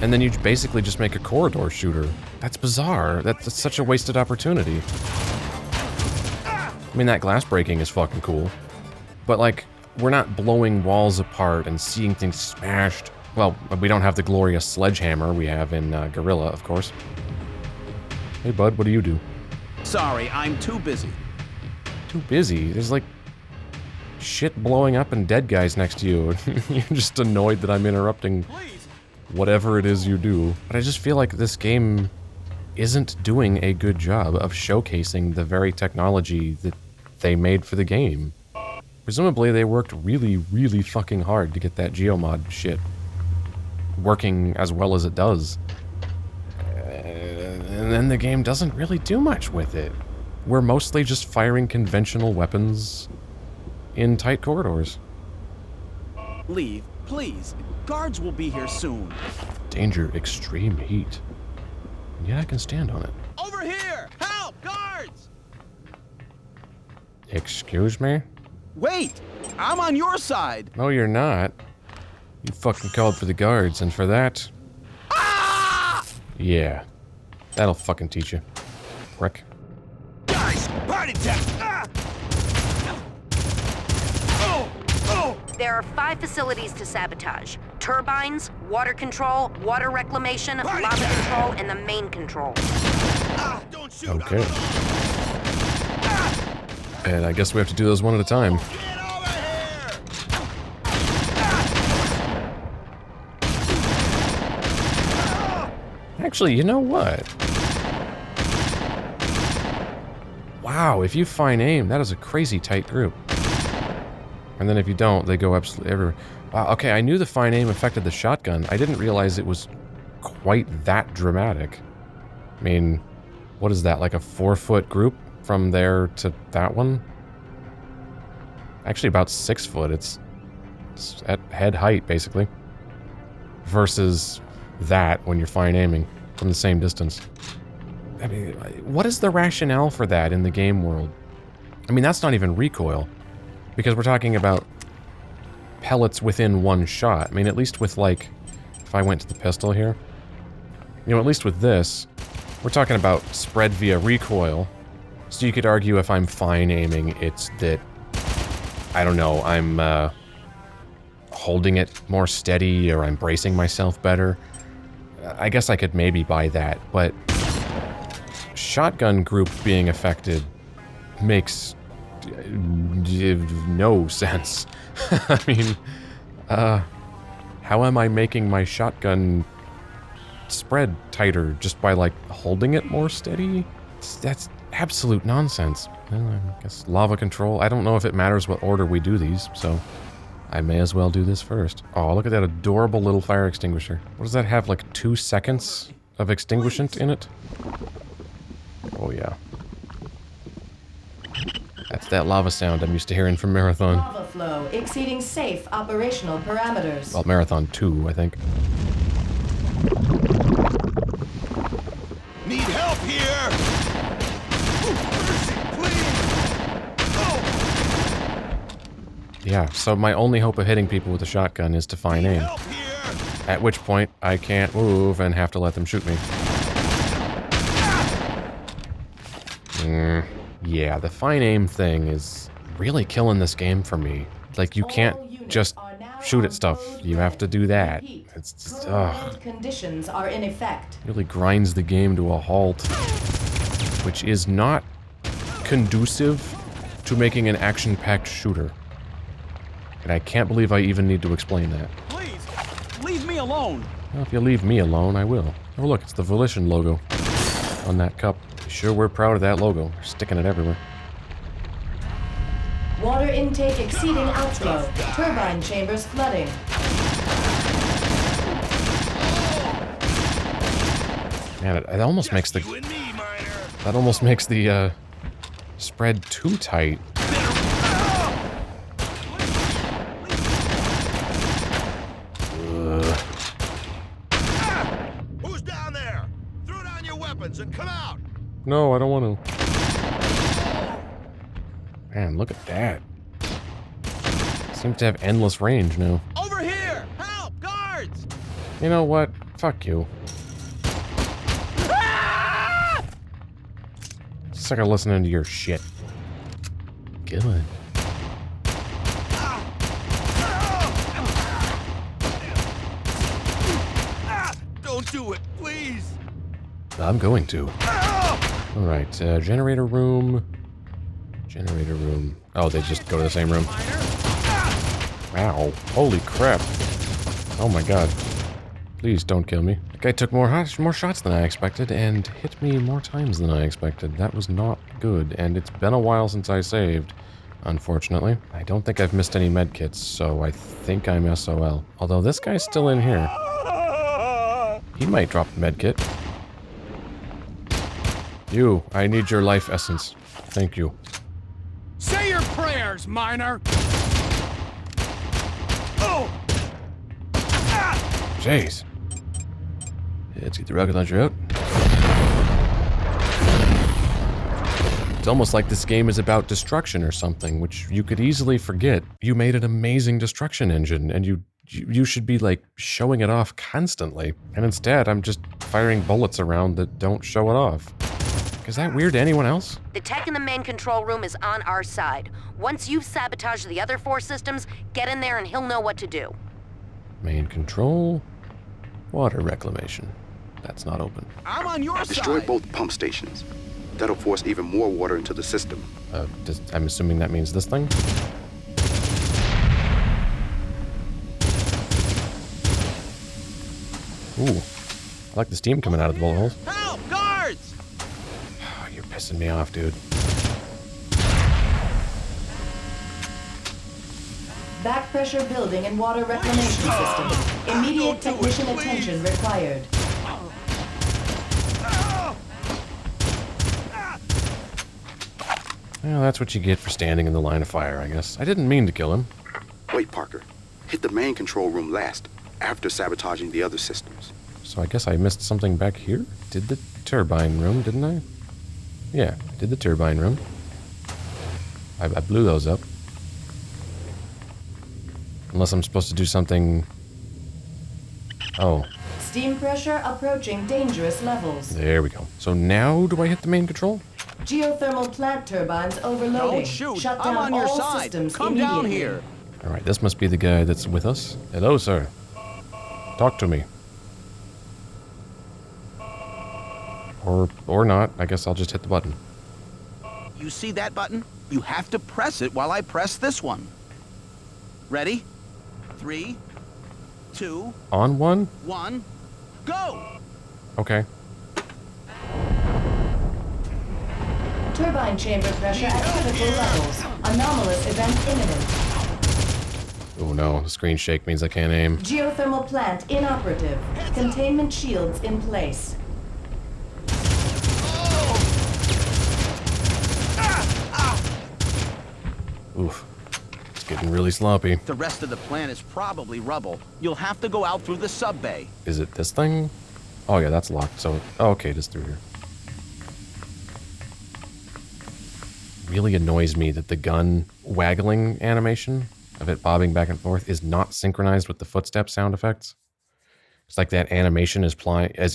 and then you basically just make a corridor shooter? That's bizarre. That's such a wasted opportunity. I mean, that glass breaking is fucking cool. But like, we're not blowing walls apart and seeing things smashed. Well, we don't have the glorious sledgehammer we have in Guerrilla, of course. Hey bud, what do you do? Sorry, I'm too busy. Too busy? There's like shit blowing up and dead guys next to you. You're just annoyed that I'm interrupting whatever it is you do. But I just feel like this game isn't doing a good job of showcasing the very technology that they made for the game. Presumably they worked really, really fucking hard to get that geomod shit working as well as it does. And then the game doesn't really do much with it. We're mostly just firing conventional weapons in tight corridors. Leave, please. Guards will be here soon. Danger, extreme heat. Yeah, I can stand on it. Over here! Help! Guards! Excuse me? Wait! I'm on your side! No, you're not. You fucking called for the guards, and for that... Ah! Yeah. That'll fucking teach you. Prick. Guys, party time! Ah! There are 5 facilities to sabotage. Turbines, water control, water reclamation, lava control, and the main control. Don't shoot! Okay. And I guess we have to do those one at a time. Get over here! Actually, you know what? Wow, if you fine aim, that is a crazy tight group. And then if you don't, they go absolutely everywhere. Wow, okay, I knew the fine aim affected the shotgun. I didn't realize it was quite that dramatic. I mean, what is that, like a 4-foot group from there to that one? Actually about 6 foot, it's at head height, basically. Versus that when you're fine aiming from the same distance. I mean, what is the rationale for that in the game world? I mean, that's not even recoil. Because we're talking about pellets within one shot. I mean, at least with, like, if I went to the pistol here, you know, at least with this, we're talking about spread via recoil. So you could argue if I'm fine aiming, it's that, I don't know, I'm holding it more steady or I'm bracing myself better. I guess I could maybe buy that, but shotgun group being affected makes no sense. I mean, how am I making my shotgun spread tighter just by, like, holding it more steady? That's absolute nonsense. Well, I guess lava control. I don't know if it matters what order we do these, so I may as well do this first. Oh, look at that adorable little fire extinguisher. What does that have, like 2 seconds of extinguishant in it? Oh, yeah. That's that lava sound I'm used to hearing from Marathon. Lava flow exceeding safe operational parameters. Well, Marathon 2, I think. Need help here! Yeah, so my only hope of hitting people with a shotgun is to fine aim. At which point, I can't move and have to let them shoot me. Yeah, the fine aim thing is really killing this game for me. Like, you can't just shoot at stuff. You have to do that. It's just, ugh. Conditions are in effect. Really grinds the game to a halt, which is not conducive to making an action-packed shooter. And I can't believe I even need to explain that. Please, leave me alone. Well, if you leave me alone, I will. Oh look, it's the Volition logo on that cup. Sure, we're proud of that logo. We're sticking it everywhere. Water intake exceeding outflow. Turbine chambers flooding. Man, it almost makes the... That almost makes the, spread too tight. Who's down there? Throw down your weapons and come out. No, I don't want to. Man, look at that. Seems to have endless range now. Over here! Help! Guards! You know what? Fuck you. Sick of listening to your shit. Good. Don't do it, please. I'm going to. Alright, generator room. Generator room. Oh, they just go to the same room. Wow. Holy crap. Oh my god. Please don't kill me. The guy took more shots than I expected and hit me more times than I expected. That was not good, and it's been a while since I saved, unfortunately. I don't think I've missed any medkits, so I think I'm SOL. Although this guy's still in here. He might drop a medkit. You, I need your life essence. Thank you. Say your prayers, miner! Oh! Jeez. Let's get the rocket launcher out. It's almost like this game is about destruction or something, which you could easily forget. You made an amazing destruction engine, and you should be, like, showing it off constantly. And instead, I'm just firing bullets around that don't show it off. Is that weird to anyone else? The tech in the main control room is on our side. Once you've sabotaged the other 4 systems, get in there and he'll know what to do. Main control. Water reclamation. That's not open. I'm on your Destroy side! both pump stations. That'll force even more water into the system. I'm assuming that means this thing? Ooh. I like the steam coming out of the bullet holes. Help! Guards! Oh, you're pissing me off, dude. Back pressure building and water reclamation system. Immediate technician attention required. Well, that's what you get for standing in the line of fire, I guess. I didn't mean to kill him. Wait, Parker. Hit the main control room last, after sabotaging the other systems. So I guess I missed something back here? Did the turbine room, didn't I? Yeah, I did the turbine room. I blew those up. Unless I'm supposed to do something... Oh. Steam pressure approaching dangerous levels. There we go. So now do I hit the main control? Geothermal plant turbines overloading. Don't shoot! Shut I'm down on your all side! systems Come immediately. down here! Alright, this must be the guy that's with us. Hello, sir. Talk to me. Or not. I guess I'll just hit the button. You see that button? You have to press it while I press this one. Ready? 3, 2, On one? 1, go! Okay. Turbine chamber pressure at critical levels. Anomalous event imminent. Oh no, the screen shake means I can't aim. Geothermal plant inoperative. Containment shields in place. Oof. It's getting really sloppy. The rest of the plant is probably rubble. You'll have to go out through the sub bay. Is it this thing? Oh yeah, that's locked, so... Oh, okay, it is through here. Really annoys me that the gun waggling animation of it bobbing back and forth is not synchronized with the footstep sound effects. It's like that animation is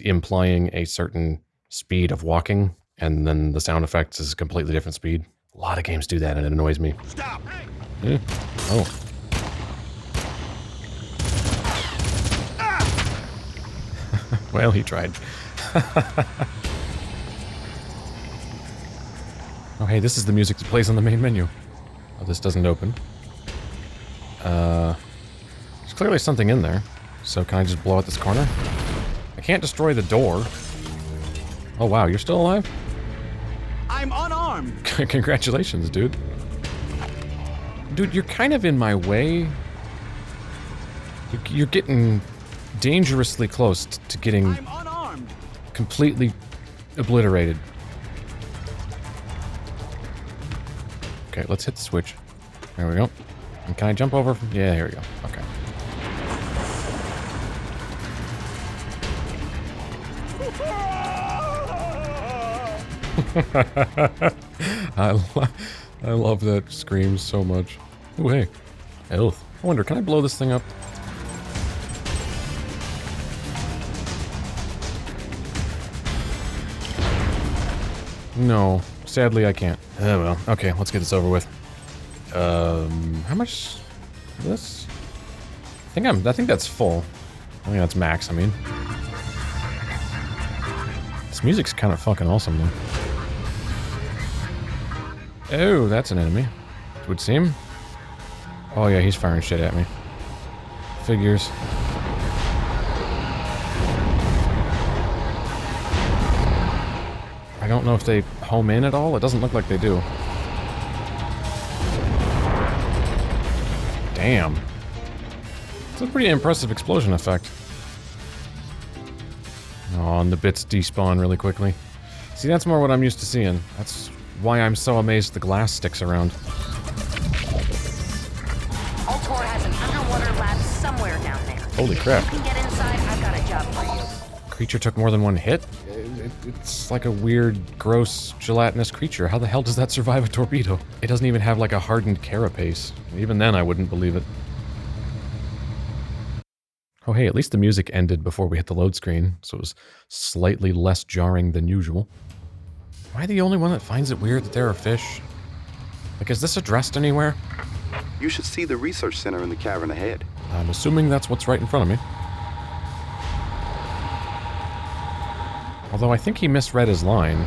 implying a certain speed of walking, And then the sound effects is a completely different speed. A lot of games do that, and it annoys me. Stop! Yeah. Oh. Well, he tried. Oh, hey, this is the music that plays on the main menu. Oh, this doesn't open. There's clearly something in there. So can I just blow out this corner? I can't destroy the door. Oh, wow, you're still alive? I'm unarmed. Congratulations, dude. Dude, you're kind of in my way. You're getting dangerously close to getting I'm unarmed. completely obliterated. Okay, let's hit the switch. There we go. And can I jump over? Yeah, here we go. Okay. I love that scream so much. Ooh, hey. Health. I wonder, can I blow this thing up? No. Sadly, I can't. Oh, well. Okay, let's get this over with. How much is this? I think that's full. I think that's max, I mean. This music's kind of fucking awesome, though. Oh, that's an enemy. It would seem. Oh yeah, he's firing shit at me. Figures. I don't know if they home in at all. It doesn't look like they do. Damn. It's a pretty impressive explosion effect. Oh, and the bits despawn really quickly. See, that's more what I'm used to seeing. That's why I'm so amazed the glass sticks around. Ultor has an underwater lab somewhere down there. Holy crap. If you can get inside, I've got a job for you. Creature took more than one hit? It's like a weird, gross, gelatinous creature. How the hell does that survive a torpedo? It doesn't even have like a hardened carapace. Even then, I wouldn't believe it. Oh hey, at least the music ended before we hit the load screen, so it was slightly less jarring than usual. Am I the only one that finds it weird that there are fish? Like, is this addressed anywhere? You should see the research center in the cavern ahead. I'm assuming that's what's right in front of me. Although I think he misread his line.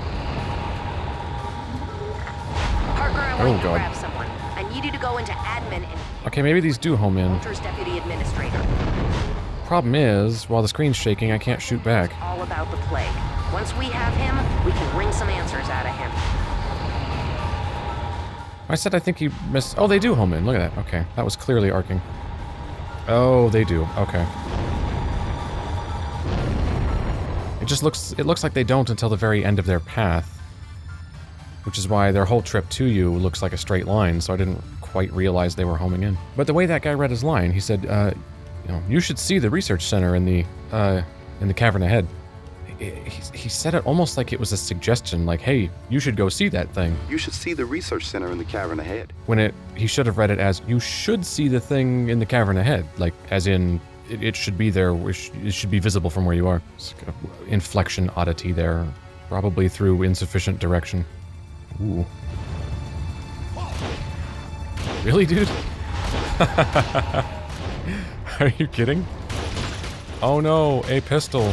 Parker, I want you to God. grab someone. I need you to go into admin and Okay, maybe these do home in. Ultor's deputy administrator. Problem is, while the screen's shaking, I can't shoot back. It's all about the plague. Once we have him, we can wring some answers out of him. I said I think he missed... Oh, they do home in. Look at that. Okay, that was clearly arcing. Oh, they do. Okay. It looks like they don't until the very end of their path. Which is why their whole trip to you looks like a straight line, so I didn't quite realize they were homing in. But the way that guy read his line, he said, you know, you should see the research center in the cavern ahead. He said it almost like it was a suggestion, like, hey, you should go see that thing. You should see the research center in the cavern ahead. When he should have read it as, you should see the thing in the cavern ahead. Like, as in, it should be there, it should be visible from where you are. It's kind of inflection oddity there, probably through insufficient direction. Ooh. Really, dude? Are you kidding? Oh no, a pistol.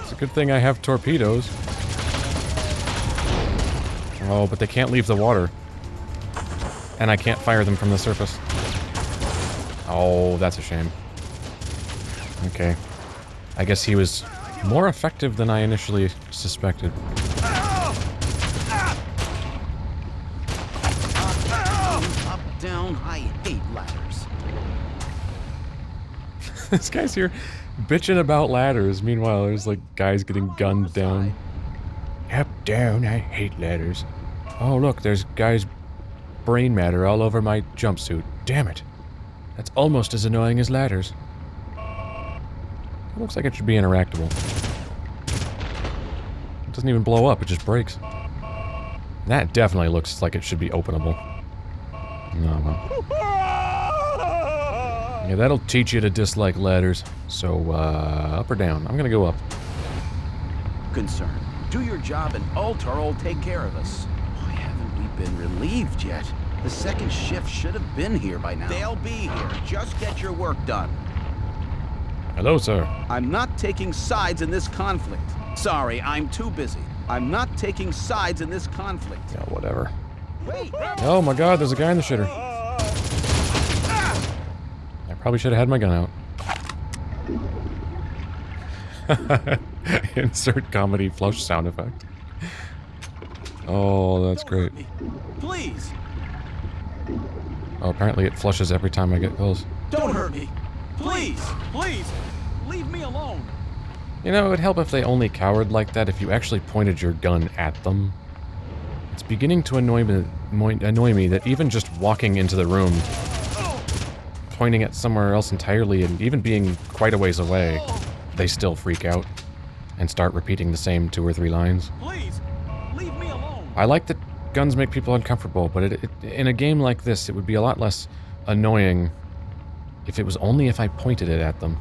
It's a good thing I have torpedoes. Oh, but they can't leave the water. And I can't fire them from the surface. Oh, that's a shame. Okay. I guess he was more effective than I initially suspected. Up, down, I hate ladders. This guy's here bitching about ladders. Meanwhile, there's like guys getting gunned down. Up, down, I hate ladders. Oh, look, there's guys' brain matter all over my jumpsuit. Damn it. That's almost as annoying as ladders. It looks like it should be interactable. It doesn't even blow up, it just breaks. That definitely looks like it should be openable. No, well. Yeah, that'll teach you to dislike ladders. So, up or down? I'm gonna go up. Concern. Do your job and Ultar will take care of us. Why haven't we been relieved yet? The second shift should have been here by now. They'll be here. Just get your work done. Hello, sir. I'm not taking sides in this conflict. Sorry, I'm too busy. I'm not taking sides in this conflict. Yeah, whatever. Wait! Oh my god, there's a guy in the shitter. I probably should have had my gun out. Insert comedy flush sound effect. Oh, that's great. Please! Oh, apparently it flushes every time I get close. Don't hurt me! Please! Please! Leave me alone! You know, it would help if they only cowered like that if you actually pointed your gun at them. It's beginning to annoy me that even just walking into the room, pointing at somewhere else entirely, and even being quite a ways away, they still freak out and start repeating the same 2 or 3 lines. Please! Leave me alone! I like that guns make people uncomfortable, but in a game like this, it would be a lot less annoying if it was only if I pointed it at them.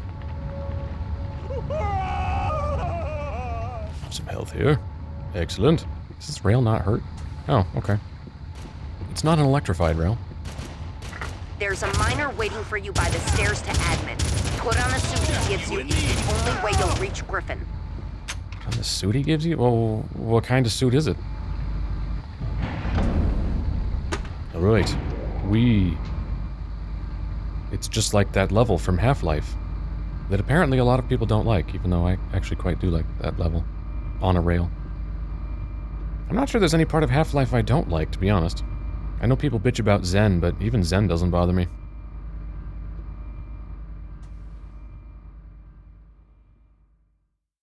Some health here. Excellent. Is this rail not hurt? Oh, okay. It's not an electrified rail. There's a miner waiting for you by the stairs to admin. Put on the suit he gives you. It's the only way you'll reach Griffin. On the suit he gives you? Well, what kind of suit is it? Alright. It's just like that level from Half-Life that apparently a lot of people don't like, even though I actually quite do like that level. On a rail. I'm not sure there's any part of Half-Life I don't like, to be honest. I know people bitch about Zen, but even Zen doesn't bother me.